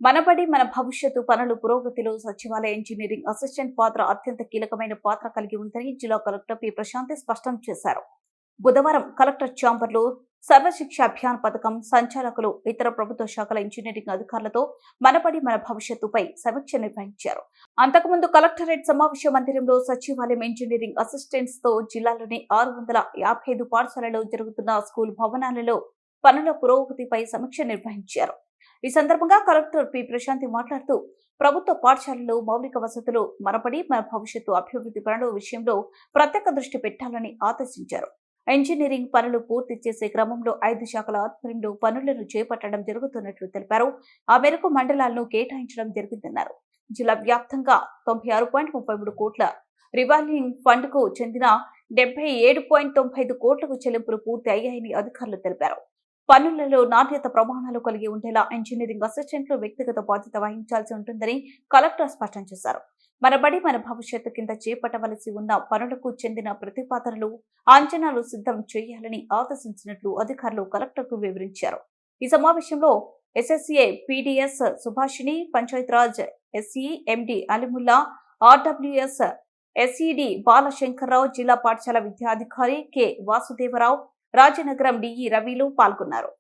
మనబడి మన భవిష్యత్తు పనులు పురోగతిలో సచివాలయ ఇంజనీరింగ్ అసిస్టెంట్ పాత్ర అత్యంత కీలకమైన పాత్ర కలిగి ఉందని జిల్లా కలెక్టర్ పి ప్రశాంతి స్పష్టం చేశారు. బుధవారం కలెక్టర్ ఛాంబర్లో సర్వశిక్ష అభియాన్ పథకం సంచాలకులు ఇతర ప్రభుత్వ శాఖల ఇంజనీరింగ్ అధికారులతో మనబడి మన భవిష్యత్తుపై సమీక్ష నిర్వహించారు. అంతకుముందు కలెక్టరేట్ సమావేశ మందిరంలో సచివాలయం ఇంజనీరింగ్ అసిస్టెంట్స్ తో జిల్లాలోని 655 పాఠశాలలో జరుగుతున్న స్కూల్ భవనాలలో పనుల పురోగతిపై సమీక్ష నిర్వహించారు. ఈ సందర్భంగా కలెక్టర్ పి ప్రశాంతి మాట్లాడుతూ ప్రభుత్వ పాఠశాలల్లో మౌలిక వసతులు మనబడి మన భవిష్యత్తు అభివృద్ధి పనుల విషయంలో ప్రత్యేక దృష్టి పెట్టాలని ఆదేశించారు. ఇంజనీరింగ్ పనులు పూర్తి చేసే క్రమంలో 5 శాఖల ఆధ్వర్యంలో పనులను చేపట్టడం జరుగుతున్నట్లు తెలిపారు. ఆ మేరకు మండలాలను కేటాయించడం జరిగిందన్నారు. జిల్లా వ్యాప్తంగా 96.33 కోట్ల రివాల్వింగ్ ఫండ్ కు చెందిన 77.95 కోట్లకు చెల్లింపులు పూర్తి అయ్యాయని అధికారులు తెలిపారు. పనులలో నాణ్యత ప్రమాణాలు కలిగి ఉండేలా ఇంజనీరింగ్ అసిస్టెంట్లు వ్యక్తిగత బాధ్యత వహించాల్సి ఉంటుందని కలెక్టర్ స్పష్టం చేశారు. మనబడి మన భవిష్యత్తు కింద చేపట్టవలసి ఉన్న పనులకు చెందిన ప్రతిపాదనలు, అంచనాలు సిద్ధం చేయాలని ఆదేశించినట్లు అధికారులు కలెక్టర్కు వివరించారు. ఈ సమావేశంలో SSA PDS Subhashini, Panchayati Raj SE MD Alimulla, RWS ఎస్ఈడి బాలశంకర్రావు, జిల్లా పాఠశాల విద్యాధికారి కె వాసుదేవరావు, రాజనగరం డిఈ రవిలు పాల్గొన్నారు.